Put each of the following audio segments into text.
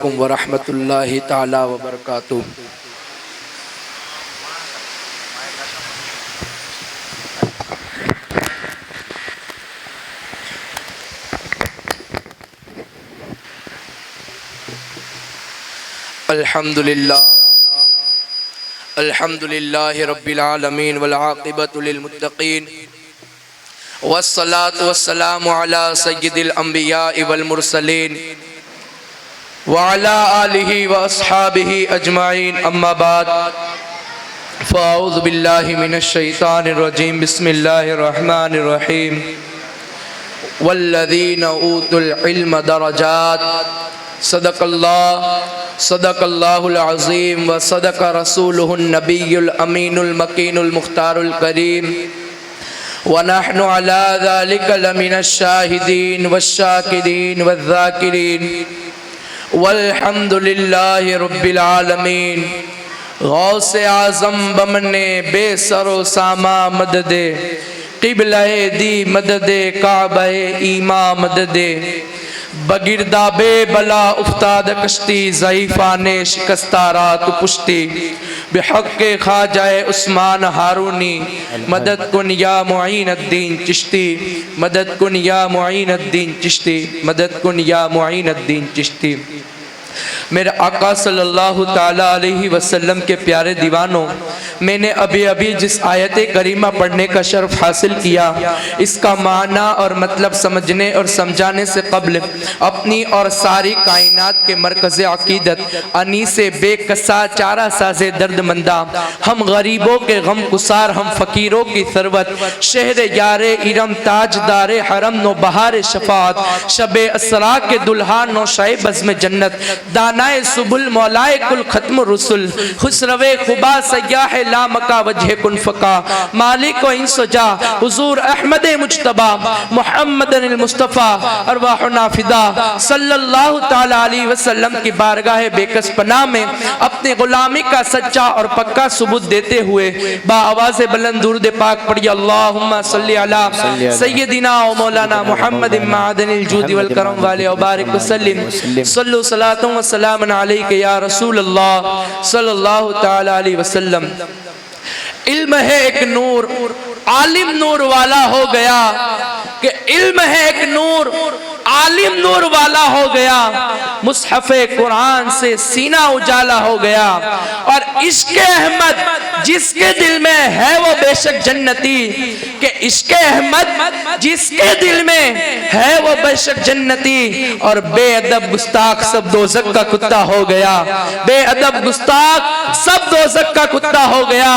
व रहमतुल्लाहि ताला व बरकातुहू। अल्हम्दुलिल्लाहि रब्बिल आलमीन वल आक़िबतु लिल मुत्तक़ीन वस्सलातु वस्सलामु अला सय्यिदिल अंबिया वल मुरसलीन व अला आलिहि व अस्हाबिहि अजमाइन, अम्मा बाद, फ़अऊज़ु बिल्लाहि मिनश शैतानिर रजीम, बिस्मिल्लाहिर रहमानिर रहीम। वल्लज़ीना ऊतुल इल्म दरजात, सदक़ल्लाहुल अज़ीम व सदक़ रसूलुहुन नबियुल अमीनुल मकीनुल मुख्तारुल करीम व नहनु अला ज़ालिका लमिनश शाहिदीन वश्शाकिरीन वज़्ज़ाकिरीन वल्हम्दुलिल्लाहि रब्बिल आलमीन। गौसे आज़म बमने बेसरो सामा मददे, क़िबला-ए दी मददे काबा-ए ईमा मददे, बगिरदा बेबला उफ्ताद कश्ती, ज़ईफ़ाने शिकस्ता रात पुश्ती, बिहक़्क़े ख़ाजाए उस्मान हारूनी, मदद कुन या मुईनुद्दीन चिश्ती, मदद कुन या मुईनुद्दीन चिश्ती, मदद कुन या मुईनुद्दीन चिश्ती। मेरे आका सल्लल्लाहु ताला अलैहि वसल्लम के प्यारे दीवानों, मैंने अभी अभी जिस आयत करीमा पढ़ने का शर्फ हासिल किया, इसका माना और मतलब समझने और समझाने से कब्ल अपनी और सारी कायनात के मरकज़ अक़ीदत अनीसे बेकसा चारा साज़े दर्दमंदा, हम गरीबों के गम गुसार, हम फ़कीरों की सरवत, शहर यारे इरम ताजदार हरम नो बहार शफ़ात, शबे असरा के दुल्हा नो शाए बज़्म जन्नत, दानाए सुबुल मौलाए कुल खत्म रुसुल, खुसरवे खुबा सयाह ला मका वजह कुन फका, मालिक व इंसजा हुजूर अहमद मुज्तबा मुहम्मदनिल मुस्तफ़ा अरवाहुना फिदा सल्लल्लाहु ताला अलैहि वसल्लम की बारगाह बेकस पनाह में अपने गुलामी का सच्चा और पक्का सबूत देते हुए बाआवाज़ बुलंद दुरूद पाक पढ़िए, अल्लाहुम्मा सल्ली अला सय्यदिना व मौलाना मुहम्मद मादनिल जूद वल करम वाले व बारिक वसल्लिम, सल्लु सलातुम व सलामुन अलैका या रसूल अल्लाह सल्लल्लाहु ताला अलैहि वसल्लम। इल्म है एक नूर, आलिम नूर वाला हो गया, कि इल्म है एक नूर, आलिम नूर वाला हो गया, मुसहफ़े कुरान से सीना उजाला हो गया, और इश्क़े अहमद जिसके दिल में है वो बेशक जन्नती, कि इश्क़े अहमद जिसके दिल में है वो बेशक जन्नती, और बेअदब गुस्ताख सब दोज़ख का कुत्ता हो गया, बेअदब गुस्ताख सब दोज़ख का कुत्ता हो गया।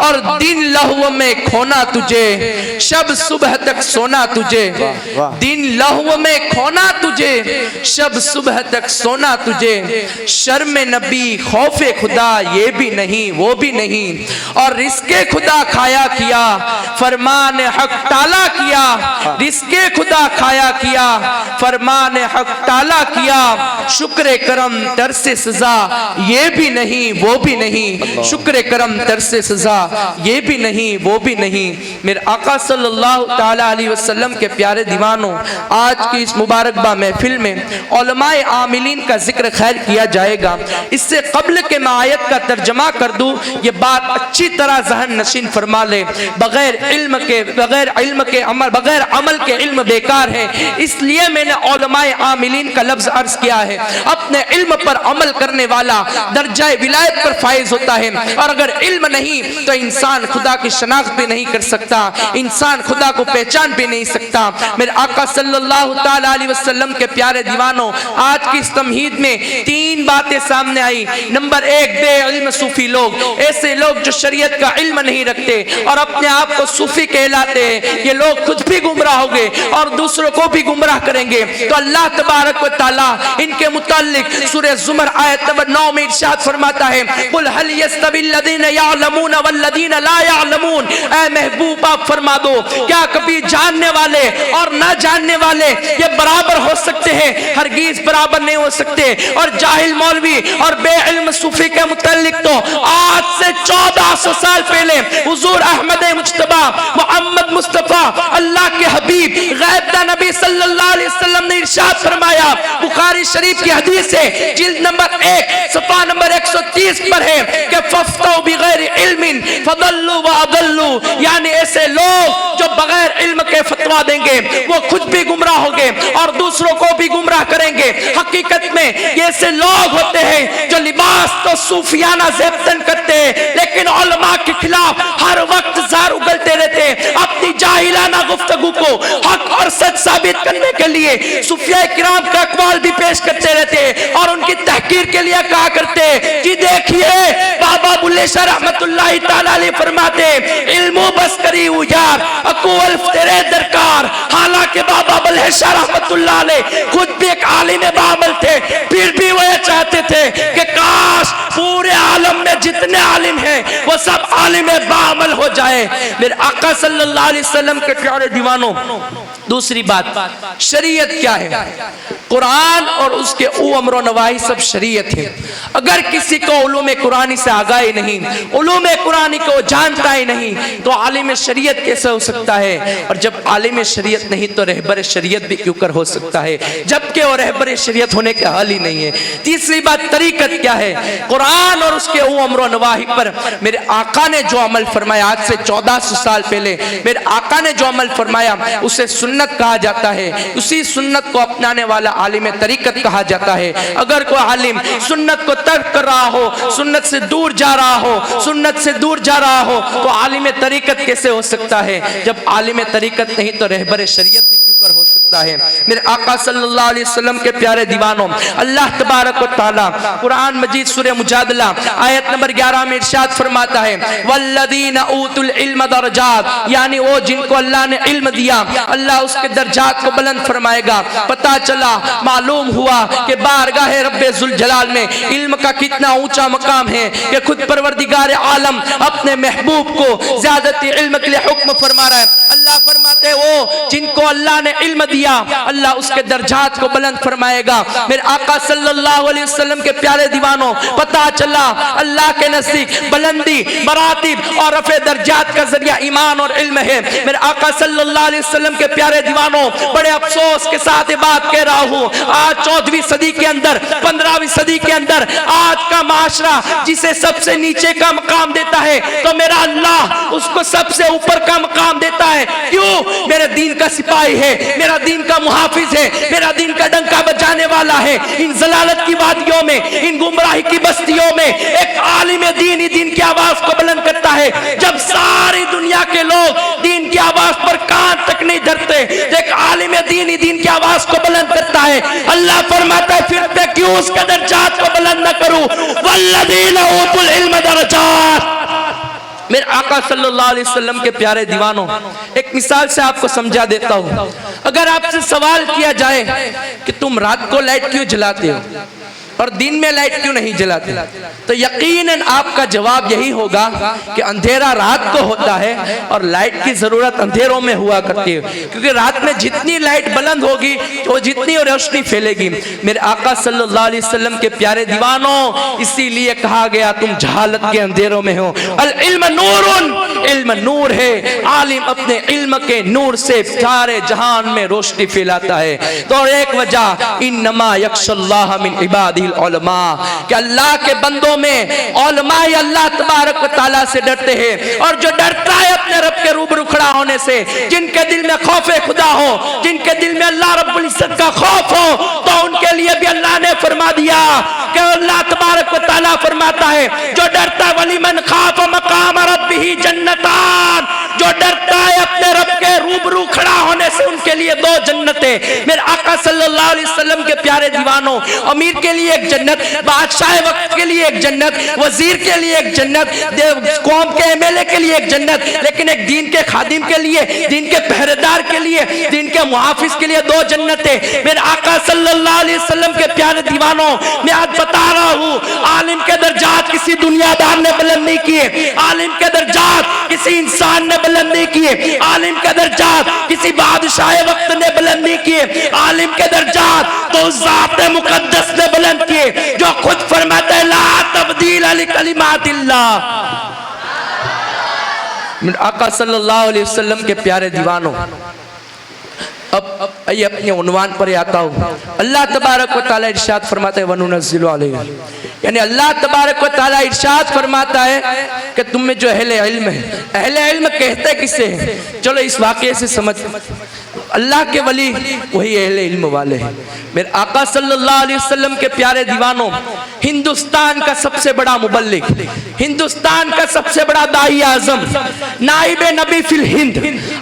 और दिन लहव में खोना तुझे, शब सुबह तक सोना तुझे, दिन लहव में खोना तुझे, शब सुबह तक सोना तुझे, शर्म नबी खौफे खुदा ये भी नहीं वो भी नहीं, और रिस्के खुदा खाया किया, फरमान हक ताला किया, रिस्के खुदा खाया किया, फरमान हक ताला किया, शुक्र करम तरसे सजा ये भी नहीं वो भी नहीं, शुक्र करम तरसे सजा ये भी नहीं वो भी नहीं। मेरे आका सल्लल्लाहु ताला अलैहि वसल्लम के प्यारे दीवानों, आज की इस मुबारकबा महफिल में उलमाए आमिलीन का जिक्र खैर किया जाएगा। इससे कब्ल के मैं आयत का तर्जमा कर दूं, ये बात अच्छी तरह जहन नशीन फरमा ले। बगैर इल्म के अमल, बगैर अमल के इल्म बेकार है, इसलिए मैंने उलमाए आमिलीन का लफ्ज अर्ज किया है। अपने इल्म पर अमल करने वाला दर्जाए विलायत पर फाइज होता है, और अगर इल्म नहीं तो इंसान खुदा की शनाख्त भी नहीं कर सकता, इंसान खुदा को पहचान भी नहीं सकता। मेरे आका सल्लल्लाहु ताला अलैहि वसल्लम के प्यारे दीवानों, आज की इस तमहीद में तीन बातें सामने आई। नंबर एक, बेइल्म सूफी लोग, ऐसे लोग जो शरीयत का इल्म नहीं रखते और अपने आप को सूफी कहलाते हैं, ये लोग खुद भी गुमराह होंगे और दूसरों को भी गुमराह करेंगे। तो अल्लाह तबारक व तआला इनके मुताल्लिक सूरह ज़ुमर आयत नंबर 9 में इरशाद फरमाता है, कुल हल यस्तविल लज़ीना यअलमून वल्लज़ीना ला यअलमून, ऐ महबूब आप फरमा दो, क्या कभी जानने वाले और ना जानने वाले ये बराबर हो सकते हैं? हरगिज बराबर नहीं हो सकते। और जाहिल मौलवी और बेइल्म सूफी के मुताल्लिक तो आज से 1400 साल पहले हुजूर अहमद मुज्तबा मोहम्मद मुस्तफा अल्लाह के हबीब गैब दा नबी सल्लल्लाहु अलैहि वसल्लम ने इरशाद फरमाया, बुखारी शरीफ की हदीस है, जिल्द नंबर 1 सफ़ा नंबर 130 पर है कि फफ्तौ बिगैर इल्मिन फदल्लु व अदल्लु, यानी ऐसे लोग जो बगैर इल्म के फतवा देंगे वो खुद भी गुमराह होंगे और दूसरों को भी गुमराह करेंगे। हकीकत में ये ऐसे लोग होते हैं जो लिबास तो सूफियाना ज़ेबतन करते हैं, लेकिन उलमा के खिलाफ हर वक्त ज़ार उगलते रहते हैं। अपनी जाहिलाना गुफ्तगू को हक और सच साबित करने के लिए सूफिया किराम का अक़वाल भी पेश करते रहते हैं और उनकी तहकीर के लिए कहा करते हैं कि देखिए बाबा बुल्ले शाह रहमतुल्लाहि तआला अलैह फरमाते, इल्मो बस करी यार अक़वाल तेरे दरकार। हालांकि बाबा बुल्ले शाह रहमतुल्लाह अलैह खुद भी एक आलिम बामल थे, फिर भी वो चाहते थे कि काश पूरे आलम में जितने आलिम हैं वो सब आलिम बामल हो जाए। मेरे आका सल्लल्लाहु अलैहि वसल्लम के प्यारे दीवानों, दूसरी बात, शरीयत क्या है? कुरान और उसके अमर नवाही सब शरीयत है। अगर किसी को उलूम कुरानी से आगाही नहीं, उलूम कुरानी को जानता ही नहीं, तो आलिम शरीयत कैसे हो सकता है? और जब आलिम शरीयत नहीं तो रहबर शरीयत भी क्यों कर हो सकता है, जबकि वो रहबर शरीयत होने का हाल ही नहीं है। तीसरी बात, तरीकत क्या है? कुरान और उसके अमर नवाही पर मेरे आका ने जो अमल फरमाया, आज से 1400 साल पहले मेरे आका ने जो अमल फरमाया उसे सुन्नत कहा जाता है। उसी सुन्नत को अपनाने वाला आलिम तरीकत कहा जाता है। अगर कोई आलिम सुन्नत को तर्क कर रहा हो, सुन्नत से दूर जा रहा हो, सुन्नत से दूर जा रहा हो, तो आलिम तरीकत कैसे हो सकता है? जब आलिम तरीकत नहीं तो रहबर शरीयत भी क्यों कर हो सकता है? मेरे आका सल्लल्लाहु अलैहि वसल्लम के प्यारे दीवानों, अल्लाह तबारक व तआला कुरान मजीद सूरह मुजादला आयत नंबर 11 में इरशाद फरमाता है, वल्लदीना ऊतुल इल्म दरजात, यानी वो जिनको अल्लाह ने इल्म दिया अल्लाह उसके दर्जात को बुलंद फरमाएगा। पता चला, मालूम हुआ कि बारगाह रब्बे जुल जलाल में इल्म का कितना ऊंचा मकाम है कि खुद परवरदिगार आलम अपने महबूब को ज़्यादती इल्म के लिए हुक्म फरमा रहा है। अल्लाह फरमाते हैं वो जिनको अल्लाह ने इल्म दिया अल्लाह उसके दर्जात को बुलंद फरमाएगा। मेरे आका सल्लल्लाहु अलैहि वसल्लम के प्यारे दीवानों, पता चला अल्लाह के नज़दीक बुलंदी, मरातिब और रफ़े दर्जात का जरिया ईमान और इल्म है। मेरे आका सल्लल्लाहु अलैहि वसल्लम के प्यारे दीवानों, बड़े अफसोस के साथ ये बात कह रहा हूँ, आज 14वीं सदी के अंदर, 15वीं सदी के अंदर आज का माशरा जिसे सबसे नीचे का मकाम देता है, तो मेरा अल्लाह उसको सबसे ऊपर का मकाम देता है। क्यों? मेरे दीन का सिपाही है, मेरा दीन का मुहाफिज है, मेरा दीन का डंका बजाने वाला है। इन जलालत की वादियों में, इन गुमराही की बस्तियों में एक आलिम दीन ही दीन की आवाज को बुलंद करता है। जब सारी दुनिया के लोग दीन की आवाज पर कान तक नहीं धरते, तो एक आलिम दीन ही दीन की आवाज को बुलंद करता है। अल्लाह फरमाता है, फिर मैं क्यों उसका दर्जात को बुलंद न करूं? वल्लदीना ऊतुल इल्म दरजात। मेरे आका सल्लल्लाहु अलैहि वसल्लम के प्यारे दीवानों, एक मिसाल से आपको समझा देता हूं। अगर आपसे सवाल किया जाए कि तुम रात को लाइट क्यों जलाते हो और दिन में लाइट क्यों नहीं जलाते, तो यकीनन आपका जवाब यही होगा कि अंधेरा रात को होता है और लाइट की जरूरत अंधेरों में हुआ करती है, क्योंकि रात में जितनी लाइट बुलंद होगी तो जितनी रोशनी फैलेगी। मेरे आका सल्लल्लाहु अलैहि वसल्लम के प्यारे दीवानों, इसीलिए कहा गया तुम जहालत के अंधेरों में हो। अल इल्म नूरुन, इल्म नूर है। आलिम अपने इल्म के नूर से सारे जहान में रोशनी फैलाता है। तो एक वजह, इन्नमा यख्शल्लाह मिन इबादिल उलमा, कि अल्लाह के बंदों में उलमा ही अल्लाह तबारक व तआला से डरते हैं। और जो डरता है अपने रब के रूबरू खड़ा होने से, जिनके दिल में खौफ खुदा हो, जिनके दिल में अल्लाह रब्बुल इज्जत का खौफ हो, तो उनके लिए भी अल्लाह ने फरमा दिया कि अल्लाह तबारक व तआला फरमाता है, जो डरता वली मन खाफ मकाम रब्बिही जन्नतान, जो डरता है अपने रब के रूबरू खड़ा होने से, उनके लिए 2 जन्नतें। मेरे आका सल्लल्लाहु अलैहि वसल्लम के प्यारे दीवानों, अमीर के लिए एक जन्नत, बादशाह वक्त के लिए एक जन्नत, वजीर के लिए एक जन्नत, कौम के एमएलए के लिए एक जन्नत, लेकिन एक दीन के खादिम के लिए, दीन के पहरेदार के लिए, दीन के मुहाफिज के लिए 2 जन्नतें। मेरे आका सल्लल्लाहु अलैहि वसल्लम के प्यारे दीवानों, मैं आज बता रहा हूँ, आलिम के दर्जात किसी दुनियादार ने बुलंद नहीं किए, आलिम के दर्जात किसी इंसान ने बुलंद नहीं किए, आलिम के दर्जात किसी बादशाह वक्त ने बुलंद नहीं किए, आलिम के दर्जात तो ज़ात मुकद्दस ने बुलंद किए, जो खुद फरमाता है ला तब्दील लिकलिमातिल्लाह। आका सल्लल्लाहु अलैहि वसल्लम के प्यारे दीवानों, अब ये अपने उन्वान पर आता हूँ। अल्लाह तबारक व तआला इरशाद फरमाता है वनुनज़्ज़िलु अलैहि, यानी अल्लाह तबारक व तआला इरशाद फरमाता है कि तुम में जो अहले इल्म है, अहले इल्म कहते किसे हैं? चलो इस वाक़े से समझ, अल्लाह के वली वही अहले इल्म वाले हैं। मेरे आका सल्लल्लाहु अलैहि वसल्लम के प्यारे दीवानों, हिंदुस्तान का सबसे बड़ा मुबल्लिग, हिंदुस्तान का सबसे बड़ा दाई आज़म, नाइबे नबी फिल हिंद,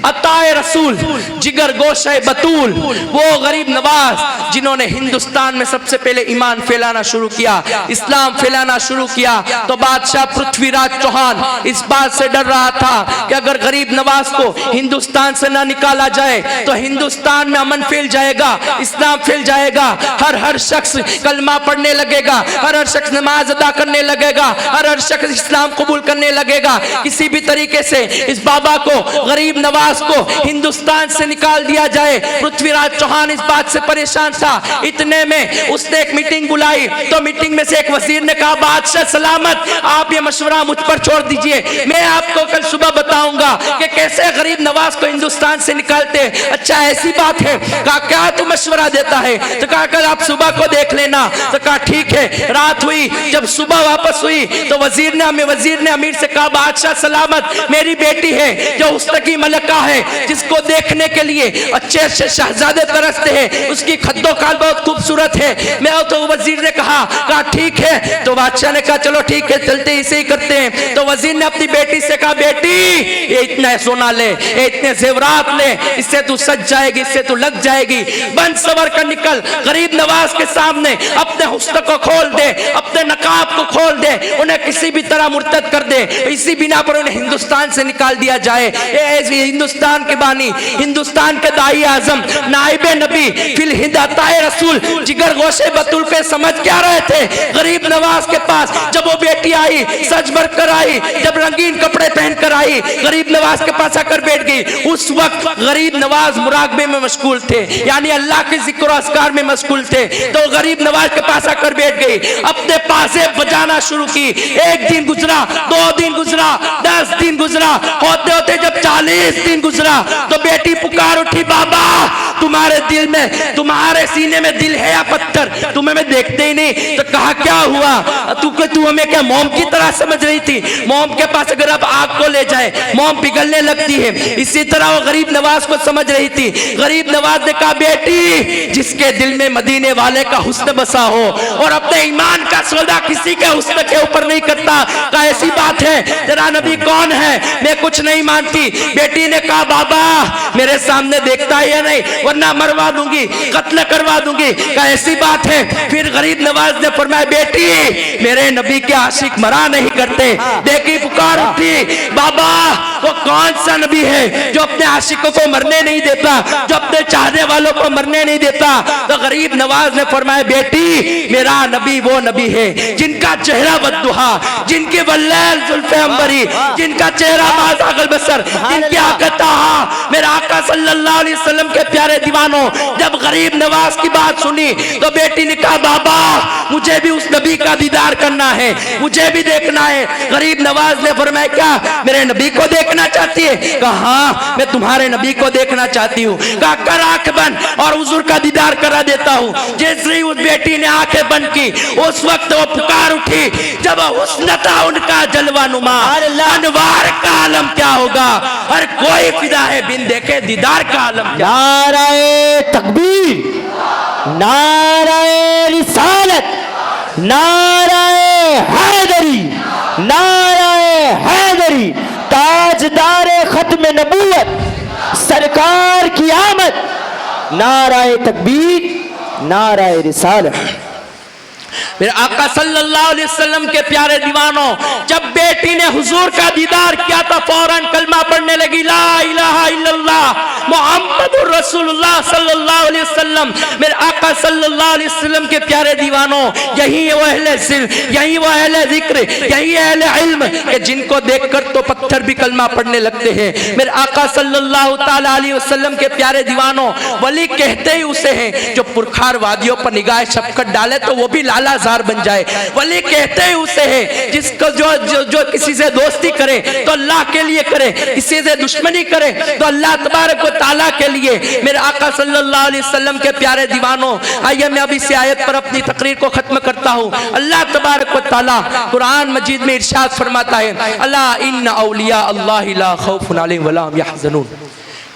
अताए रसूल, जिगर गोशे बतूल, वो गरीब नवाज जिन्होंने हिंदुस्तान में सबसे पहले ईमान फैलाना शुरू किया, इस्लाम फैलाना शुरू किया, तो बादशाह पृथ्वीराज चौहान इस बात से डर रहा था कि अगर गरीब नवाज को हिंदुस्तान से ना निकाला जाए तो हिंदुस्तान में अमन फैल जाएगा, इस्लाम फैल जाएगा, हर शख्स कलमा पढ़ने लगेगा, हर शख्स नमाज अदा करने लगेगा, हर शख्स इस्लाम कबूल करने लगेगा। किसी भी तरीके से इस बाबा को, गरीब नवाज को हिंदुस्तान से निकाल दिया जाए। पृथ्वीराज चौहान इस बात से परेशान था। इतने में उसने एक मीटिंग बुलाई, तो मीटिंग में से एक वजीर ने कहा, बादशाह सलामत, आप ये मशवरा मुझ पर छोड़ दीजिए, मैं आपको कल सुबह बताऊंगा कि कैसे गरीब नवाज को हिंदुस्तान से निकालते। अच्छा ऐसी बात है? कहा क्या तू मशवरा देता है? तो कहा कल आप सुबह को देख लेना। तो कहा ठीक है। रात हुई, जब सुबह वापस हुई तो वजीर ने अमीर से कहा, बादशाह सलामत, मेरी बेटी है जो हुस्न की मलका है, जिसको देखने के लिए अच्छे अच्छे शहजादे तरसते हैं, उसकी खद्दो काल बहुत खूबसूरत है। मैं तो वजीर ने कहा ठीक है। तो बादशाह ने कहा चलो ठीक है, चलते इसे ही करते हैं। तो वजीर ने अपनी बेटी से कहा, बेटी ये इतना सोना ले, ये इतने जेवरात ले, इससे तू सज जाएगी, इससे तू लग जाएगी, बंद सवर कर निकल, गरीब नवाज के सामने अपने हुस्न को खोल दे, अपने नकाब को खोल दे, उन्हें किसी भी तरह मुर्तद कर दे, इसी बिना पर उन्हें हिंदुस्तान से निकाल दिया जाए। हिंदुस्तान के बानी, हिंदुस्तान के दाई आजम, नाइबे नबी फिल हिंद अताए रसूल, जिगर गोशे बतूल पे समझ क्या रहे थे? गरीब नवाज के पास जब वो बेटी आई, सज भर कर आई, जब रंगीन कपड़े पहन कर आई, गरीब नवाज के पास आकर बैठ गई। उस वक्त गरीब नवाज मुराकबे में मशगूल थे, यानी अल्लाह के जिक्र अस्कार में मशगूल थे। तो गरीब नवाज के पास आकर बैठ गई, अपने पासे बजाना शुरू की। एक दिन गुजरा, 2 दिन गुजरा, 10 दिन गुजरा, होते होते जब 40 दिन गुजरा तो बेटी पुकार उठी, बाबा तुम्हारे दिल में, तुम्हारे सीने में दिल है या पत्थर? तुम्हें मैं देखते ही नहीं। तो कहा क्या हुआ? तू हमें क्या मोम की तरह समझ रही थी? मोम के पास अगर अब आग को ले जाए मोम पिघलने लगती है, इसी तरह वो गरीब नवाज को समझ रही थी। गरीब नवाज ने कहा, बेटी जिसके दिल में मदीने वाले का हुस्न बसा हो और अपने ईमान का सौदा किसी के हुस्न के ऊपर नहीं करता, का ऐसी बात है? तेरा नबी कौन है? मैं कुछ नहीं मानती। बेटी ने कहा, बाबा मेरे सामने देखता है नहीं, वरना मरवा दूंगी, कत्ल करवा दूंगी। का ऐसी बात है? फिर गरीब नवाज ने फरमाया, बेटी मेरे नबी के आशिक मरा नहीं करते। देखी पुकार उठी, बाबा वो कौन सा नबी है जो अपने आशिकों को मरने नहीं देता, जो अपने चाहने वालों को मरने नहीं देता? तो गरीब नवाज ने फरमाया, बेटी मेरा नबी वो नबी है जिनका चेहरा बद्दुहा, जिनकी वल्लैल जुल्फे अंबरी, जिनका चेहरा माज़ागल बसर, जिनकी आकत ताहा। मेरा आका सल्लल्लाहु अलैहि वसल्लम के प्यारे दीवानों, जब गरीब नवाज की बात सुनी तो बेटी ने कहा, बाबा मुझे भी उस नबी का दीदार करना है, मुझे भी देखना है। गरीब नवाज ने फरमाया, क्या मेरे नबी को देखना चाहती है? कहा हाँ मैं तुम्हारे नबी को देखना चाहती हूँ। कहा कर आंख बंद और हुजूर का दीदार करा देता हूँ। जैसे ही उस बेटी ने आंखें बंद की, उस वक्त वो पुकार उठी, जब हुस्न था उनका जलवा नुमा, अनवार का आलम क्या होगा? हर कोई फिदा है बिन देखे दीदार का आलम। नाराए तकबीर, नाराए रिसालत, नाराए हैदरी, नाराए हैदरी, ताजदारे खत्म नबूवत, सरकार की आमद, नाराए तकबीर, नाराए रिसालत। मेरे आका सल्लल्लाहु अलैहि वसल्लम के प्यारे दीवानों, जब बेटी ने हुजूर का दीदार किया तो फौरन कलमा पढ़ने लगी, ला इलाहा इल्लल्लाह मुहम्मदुर रसूलुल्लाह सल्लल्लाहु अलैहि वसल्लम, मेरे आका सल्लल्लाहु अलैहि वसल्लम के प्यारे दीवानों, यही वो अहले सिर्फ, यही वो अहले जिक्र, यही अहले इल्म कि जिनको देखकर तो पत्थर भी कलमा पढ़ने लगते हैं। मेरे आका सल्लल्लाहु ताला अलैहि वसल्लम के प्यारे दीवानों, वली कहते ही उसे हैं जो पुरखार वादियों पर निगाह शफकत डाले तो वो भी लालाजार बन जाए। वली कहते ही उसे है जिसको जो किसी से दोस्ती करे तो अल्लाह के लिए करे, किसी से दुश्मनी करे तो अल्लाह तबारक व तआला के लिए। मेरे आका सल्लल्लाहु अलैहि वसल्लम के प्यारे दीवानों, आइए मैं अभी इस आयत पर अपनी तकरीर को खत्म करता हूँ। अल्लाह तबारक व तआला कुरान मजीद में इरशाद फरमाता है, अला इन्ना औलिया अल्लाह ला खौफुन अलैहिम वला हुम यहज़नून,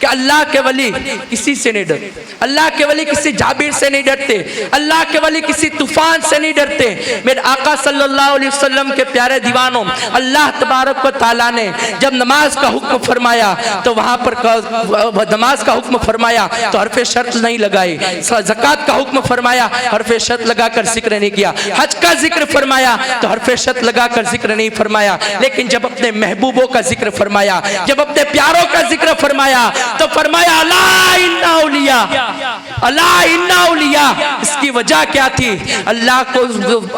कि अल्लाह के वली किसी से नहीं डरते, अल्लाह के वली किसी जाबिर से नहीं डरते, अल्लाह के वली किसी तूफान से नहीं डरते। मेरे आका सल्लल्लाहु अलैहि वसल्लम के प्यारे दीवानों, अल्लाह तबारक व तआला ने जब नमाज का हुक्म फरमाया तो वहाँ पर नमाज का हुक्म फरमाया तो हरफ शर्त नहीं लगाई, ज़कात का हुक्म फरमाया हरफ शर्त लगाकर जिक्र नहीं किया, हज का जिक्र फरमाया तो हरफ शर्त लगाकर जिक्र नहीं फरमाया। लेकिन जब अपने महबूबों का जिक्र फरमाया, जब अपने प्यारों का जिक्र फरमाया तो फरमाया अला इन्ना औलिया, अला इन्ना औलिया। इसकी वजह क्या थी? अल्लाह को,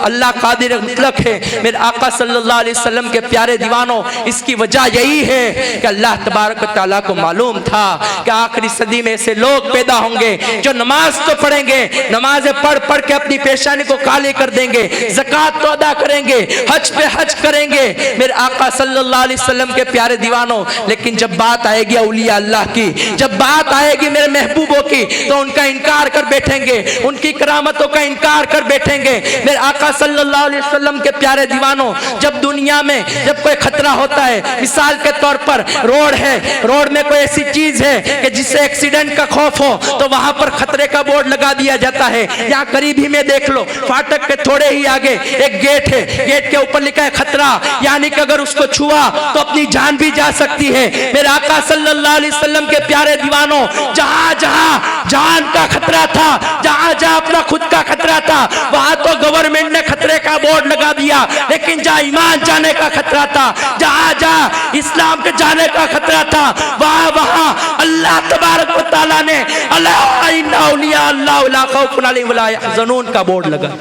अल्लाह कादिर मुतलक है। मेरे आका सल्लल्लाहु अलैहि वसल्लम के प्यारे दीवानों, इसकी वजह यही है कि अल्लाह तबारक व तआला को मालूम था कि आखिरी सदी में ऐसे लोग पैदा होंगे जो नमाज तो पढ़ेंगे, नमाजें पढ़ पढ़ के अपनी पेशानी को काले कर देंगे, ज़कात तो अदा करेंगे, हज पे हज करेंगे। मेरे आका सल्लल्लाहु अलैहि वसल्लम के प्यारे दीवानों, लेकिन जब बात आएगी औलिया अल्लाह की, जब बात आएगी मेरे महबूबों की, तो उनका इनकार कर बैठेंगे, उनकी करामतों का इनकार कर बैठेंगे। मेरे आका सल्लल्लाहु अलैहि वसल्लम के प्यारे दीवानों, जब दुनिया में जब कोई खतरा होता है, मिसाल के तौर पर रोड है, रोड में कोई ऐसी चीज है कि जिससे एक्सीडेंट का खौफ हो तो वहां पर खतरे का बोर्ड लगा दिया जाता है। यहाँ करीब ही में देख लो, फाटक के थोड़े ही आगे एक गेट है, गेट के ऊपर लिखा है खतरा, यानी कि अगर उसको छुआ तो अपनी जान भी जा सकती है। मेरे आका सल्लल्लाहु अलैहि वसल्लम के प्यारे दीवानों, जहां जहां जान का खतरा था, जहां जहां अपना खुद का खतरा था, वहां तो गवर्नमेंट ने खतरे का बोर्ड लगा दिया। लेकिन जहां ईमान जाने का खतरा था, जहां जहां इस्लाम के जाने का खतरा था, वहां वहां अल्लाह तबारक व तआला ने अला इन्ना औलिया अल्लाह ला खौफुन अलैहिम वला यहज़नून का बोर्ड लगा।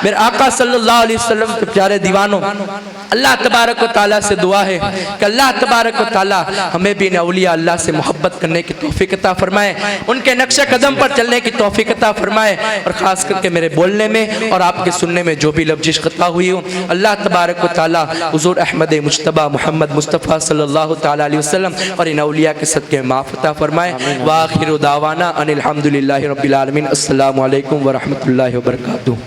मेरे आका सल्लल्लाहु अलैहि वसल्लम के प्यारे दीवानों, अल्लाह तबारक व तआला से दुआ है कि अल्लाह तबारक व तआला हमें भी औलिया अल्लाह से मोहब्बत करने की तौफीक अता फरमाए, उनके नक्शे कदम पर चलने की तौफीक अता फरमाए। और ख़ास करके मेरे बोलने में और आपके सुनने में जो भी लफ्ज़ ख़ता हुई हो, अल्लाह तबारक व तआला हुज़ूर अहमद मुज्तबा मोहम्मद मुस्तफ़ा सल्लल्लाहु तआला अलैहि वसल्लम और इन औलिया के सदक़े माफ़ अता फरमाए। व आखिरु दावाना अनिल हम्दुलिल्लाहि रब्बिल आलमीन। अस्सलामु अलैकुम व रहमतुल्लाहि व बरकातुहू।